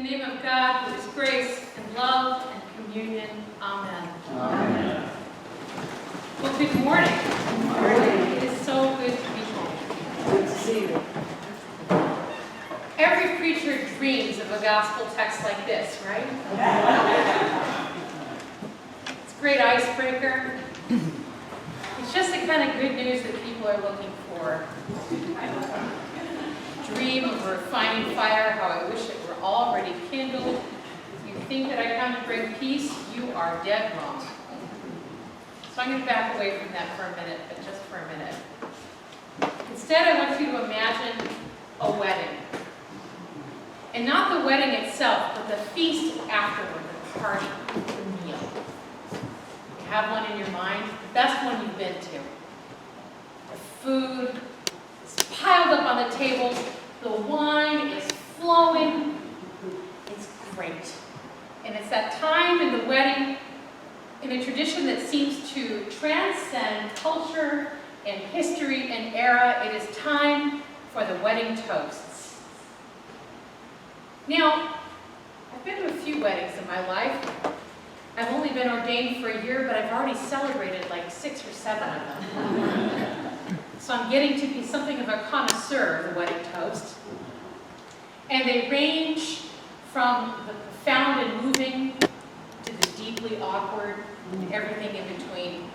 In the name of God, who is grace and love and communion. Amen. Amen. Well, good morning. Good morning. It is so good to be home. Good to see you. Every preacher dreams of a gospel text like this, right? It's a great icebreaker. It's just the kind of good news that people are looking for. Dream of a refining fire, how I wish it were already kindled. You think that I come to bring peace, you are dead wrong. So I'm going to back away from that for a minute, but just for a minute. Instead, I want you to imagine a wedding. And not the wedding itself, but the feast afterward, the party, the meal. You have one in your mind, the best one you've been to. The food is piled up on the tables, the wine is flowing. It's great. And it's that time in the wedding, in a tradition that seems to transcend culture and history and era. It is time for the wedding toasts. Now, I've been to a few weddings in my life. I've only been ordained for a year, but I've already celebrated like 6 or 7 of them. So I'm getting to be something of a connoisseur of the wedding toast. And they range from the profound and moving to the deeply awkward and everything in between.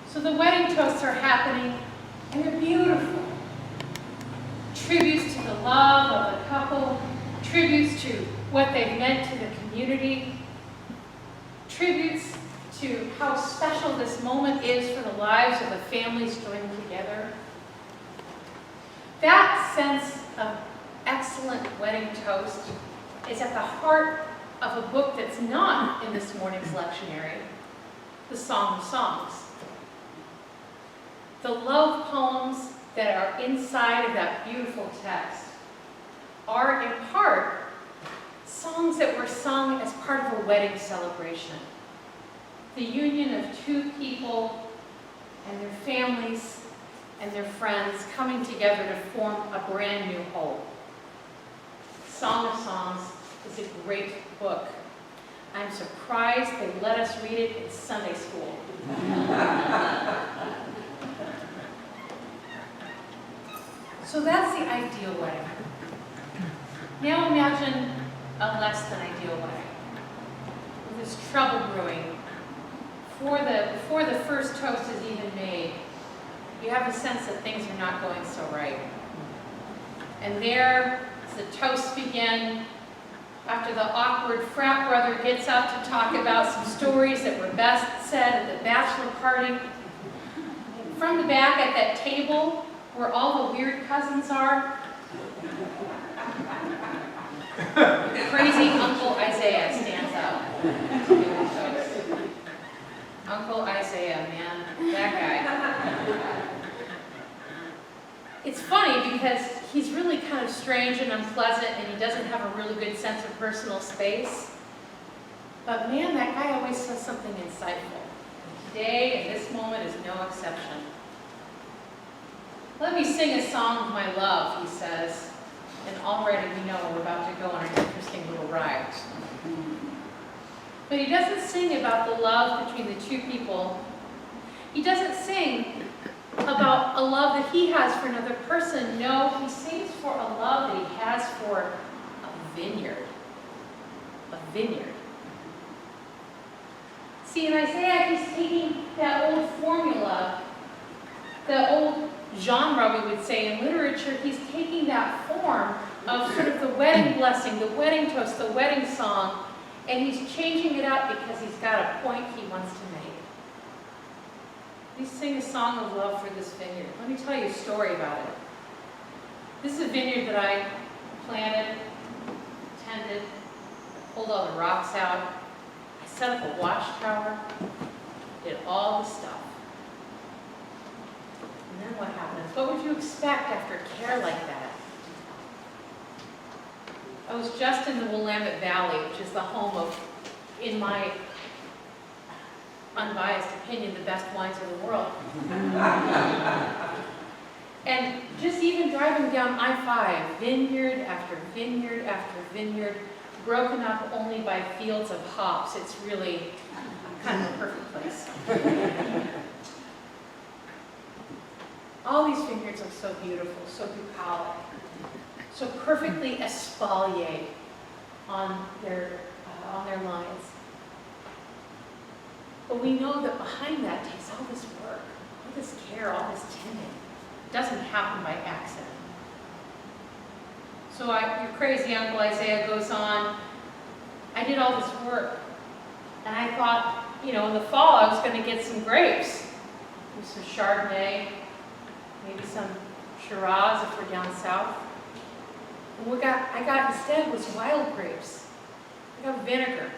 So the wedding toasts are happening, and they're beautiful. Tributes to the love of the couple, tributes to what they've meant to the community, tributes to how special this moment is for the lives of the families joining together. That sense of excellent wedding toast is at the heart of a book that's not in this morning's lectionary, the Song of Songs. The love poems that are inside of that beautiful text are in part songs that were sung as part of a wedding celebration. The union of two people and their families and their friends coming together to form a brand new whole. Song of Songs is a great book. I'm surprised they let us read it in Sunday school. So that's the ideal wedding. Now imagine a less than ideal wedding. With this trouble brewing. Before the first toast is even made, you have a sense that things are not going so right. And there, as the toasts begin, after the awkward frat brother gets up to talk about some stories that were best said at the bachelor party, and from the back at that table where all the weird cousins are, crazy Uncle Isaiah stands up. Uncle Isaiah, man, that guy. It's funny because he's really kind of strange and unpleasant, and he doesn't have a really good sense of personal space. But man, that guy always says something insightful. Today, and this moment, is no exception. Let me sing a song of my love, he says. And already we know we're about to go on an interesting little ride. But he doesn't sing about the love between the two people. He doesn't sing about a love that he has for another person. No, he sings for a love that he has for a vineyard. A vineyard. See, in Isaiah, he's taking that old formula, the old genre, we would say, in literature. He's taking that form of sort of the wedding blessing, the wedding toast, the wedding song, and he's changing it up because he's got a point he wants to make. We sing a song of love for this vineyard. Let me tell you a story about it. This is a vineyard that I planted, tended, pulled all the rocks out. I set up a watchtower, did all the stuff. And then what happens? What would you expect after care like that? I was just in the Willamette Valley, which is the home of, in my unbiased opinion, the best wines of the world. And Just even driving down I-5, vineyard after vineyard after vineyard, broken up only by fields of hops. It's really kind of a perfect place. All these vineyards look so beautiful, so bucolic, so perfectly espalier on their lines. But we know that behind that takes all this work, all this care, all this tending. It doesn't happen by accident. So your crazy Uncle Isaiah goes on, I did all this work, and I thought, in the fall I was going to get some grapes, some Chardonnay, maybe some Shiraz if we're down south. And what I got instead was wild grapes. I got vinegar.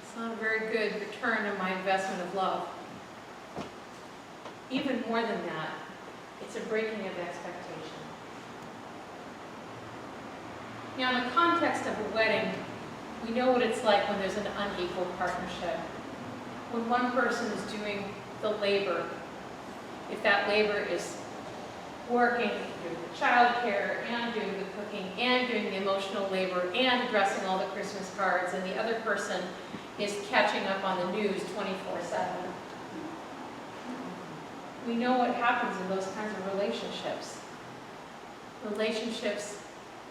It's not a very good return on my investment of love. Even more than that, it's a breaking of expectation. Now, in the context of a wedding, we know what it's like when there's an unequal partnership. When one person is doing the labor, if that labor is working, doing the child care, and doing the cooking, and doing the emotional labor, and addressing all the Christmas cards, and the other person is catching up on the news 24/7. We know what happens in those kinds of relationships. Relationships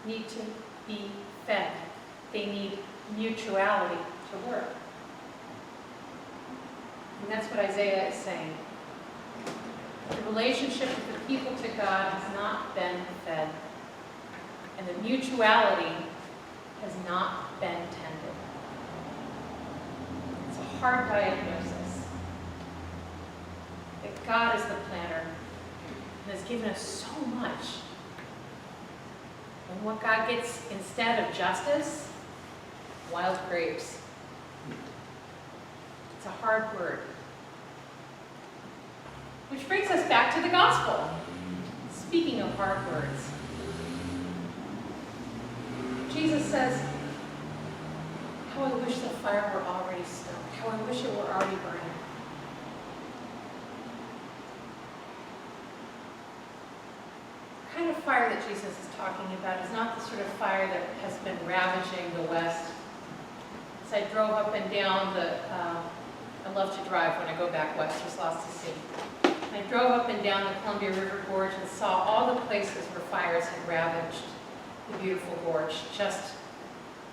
need to be fed. They need mutuality to work. And that's what Isaiah is saying. The relationship of the people to God has not been fed, and the mutuality has not been tended. It's a hard diagnosis. That God is the planner and has given us so much. And what God gets instead of justice? Wild grapes. It's a hard word. Which brings us back to the gospel. Speaking of hard words, Jesus says, how I wish the fire were already stoked. How I wish it were already burning. The kind of fire that Jesus is talking about is not the sort of fire that has been ravaging the West. As I drove up and down I love to drive when I go back west, there's lots to see. I drove up and down the Columbia River Gorge and saw all the places where fires had ravaged the beautiful gorge, just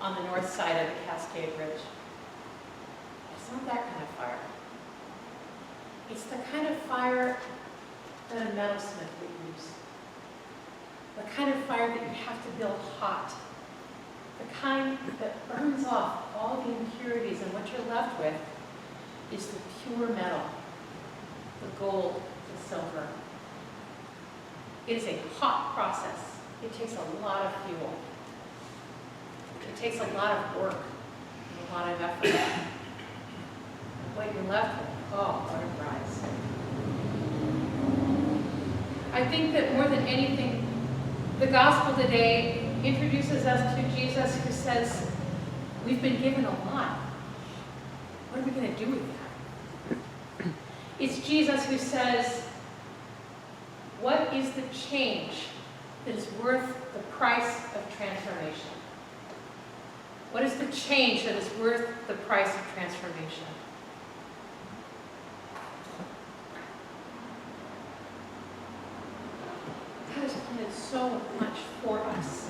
on the north side of the Cascade Ridge. It's not that kind of fire. It's the kind of fire that a metalsmith would use. The kind of fire that you have to build hot. The kind that burns off all the impurities, and what you're left with is the pure metal, the gold, the silver. It is a hot process. It takes a lot of fuel. It takes a lot of work and a lot of effort. And what you're left with, oh, what a prize. I think that more than anything, the gospel today introduces us to Jesus, who says, we've been given a lot. What are we going to do with that? It's Jesus who says, what is the change that is worth the price of transformation? What is the change that is worth the price of transformation? God has planned so much for us.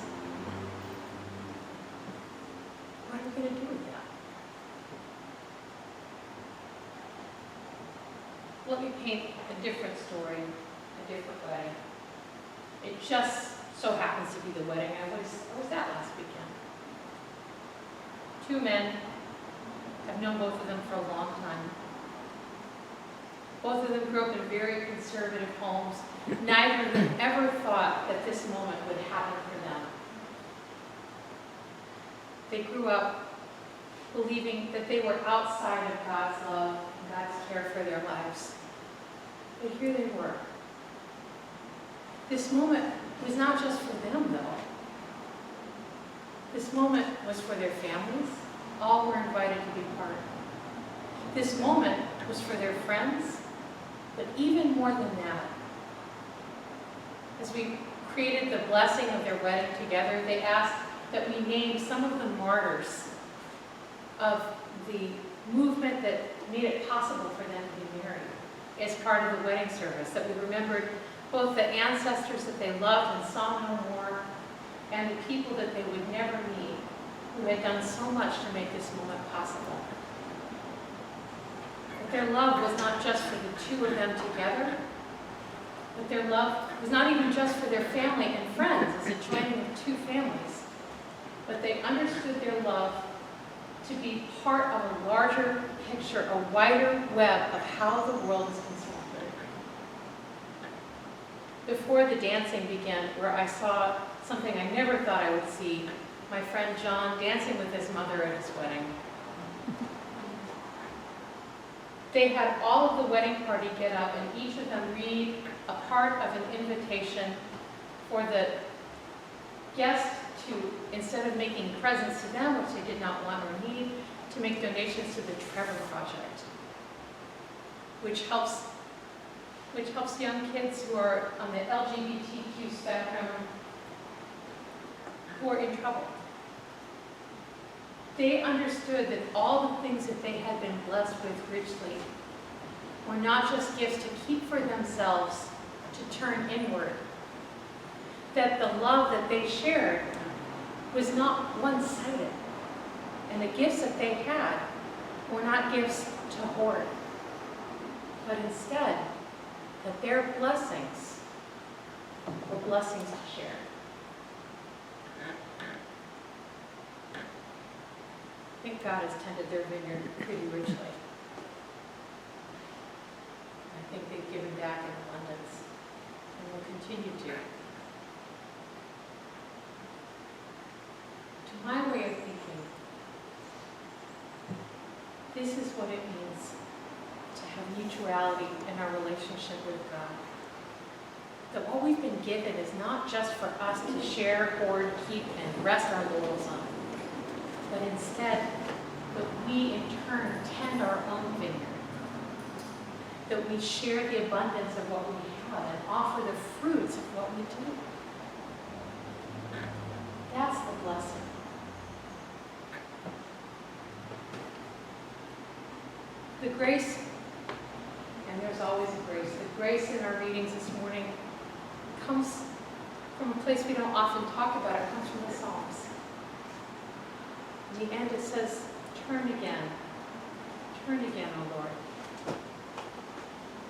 What are we going to do with that? Let me paint a different story, a different way. It just so happens to be the wedding I was at last weekend. Two men. I've known both of them for a long time. Both of them grew up in very conservative homes. Neither of them ever thought that this moment would happen for them. They grew up believing that they were outside of God's love and God's care for their lives. But here they were. This moment was not just for them, though. This moment was for their families. All were invited to be part. This moment was for their friends. But even more than that, as we created the blessing of their wedding together, they asked that we name some of the martyrs of the movement that made it possible for them to be married as part of the wedding service, that we remembered both the ancestors that they loved and saw no more, and the people that they would never meet, who had done so much to make this moment possible. That their love was not just for the two of them together, but their love was not even just for their family and friends as a joining of two families, but they understood their love to be part of a larger picture, a wider web of how the world is constructed. Before the dancing began, where I saw something I never thought I would see, my friend John dancing with his mother at his wedding. They had all of the wedding party get up and each of them read a part of an invitation for the guest to, instead of making presents to them, which they did not want or need, to make donations to the Trevor Project, which helps young kids who are on the LGBTQ spectrum who are in trouble. They understood that all the things that they had been blessed with richly were not just gifts to keep for themselves, to turn inward. That the love that they shared was not one-sided. And the gifts that they had were not gifts to hoard, but instead that their blessings were blessings to share. I think God has tended their vineyard pretty richly. I think they've given back in abundance and will continue to. To my way of thinking, this is what it means to have mutuality in our relationship with God. That what we've been given is not just for us to share, hoard, keep, and rest our laurels on, but instead that we in turn tend our own vineyard. That we share the abundance of what we have and offer the fruits of what we do. That's the blessing. The grace, and there's always a grace, the grace in our readings this morning comes from a place we don't often talk about. It comes from the Psalms. In the end it says, turn again, O Lord.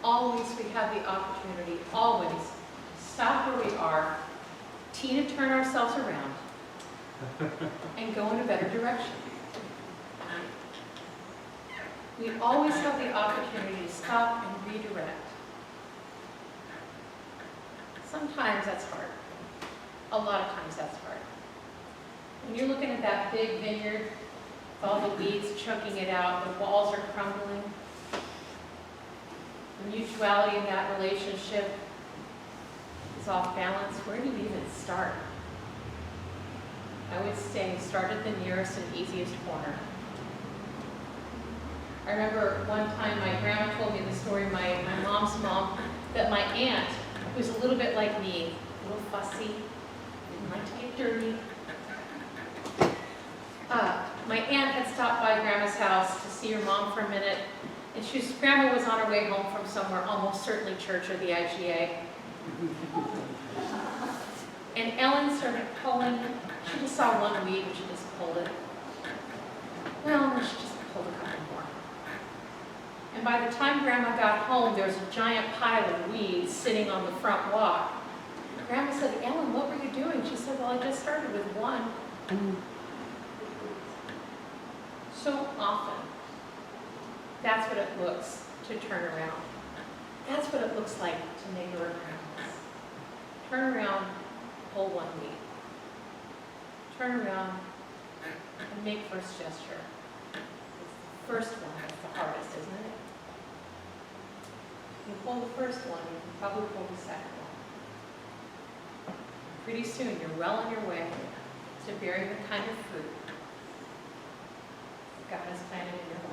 Always we have the opportunity, always, stop where we are, to turn ourselves around and go in a better direction. We always have the opportunity to stop and redirect. Sometimes that's hard. A lot of times that's hard. When you're looking at that big vineyard with all the weeds choking it out, the walls are crumbling, the mutuality in that relationship is off balance, where do you even start? I would say start at the nearest and easiest corner. I remember one time my grandma told me the story, my mom's mom, that my aunt, who was a little bit like me, a little fussy, didn't like to get dirty. My aunt had stopped by Grandma's house to see her mom for a minute, and Grandma was on her way home from somewhere, almost certainly church or the IGA. And Ellen started pulling. She just saw one weed and she just pulled it. Well, she just pulled a couple more. And by the time Grandma got home, there was a giant pile of weeds sitting on the front walk. Grandma said, Ellen, what were you doing? She said, well, I just started with one. So often, that's what it looks to turn around. That's what it looks like to make a repentance. Turn around, pull one weed. Turn around and make first gesture. It's the first one that's the hardest, isn't it? You pull the first one, you can probably pull the second one. Pretty soon, you're well on your way to bearing the kind of fruit God has planted in your life.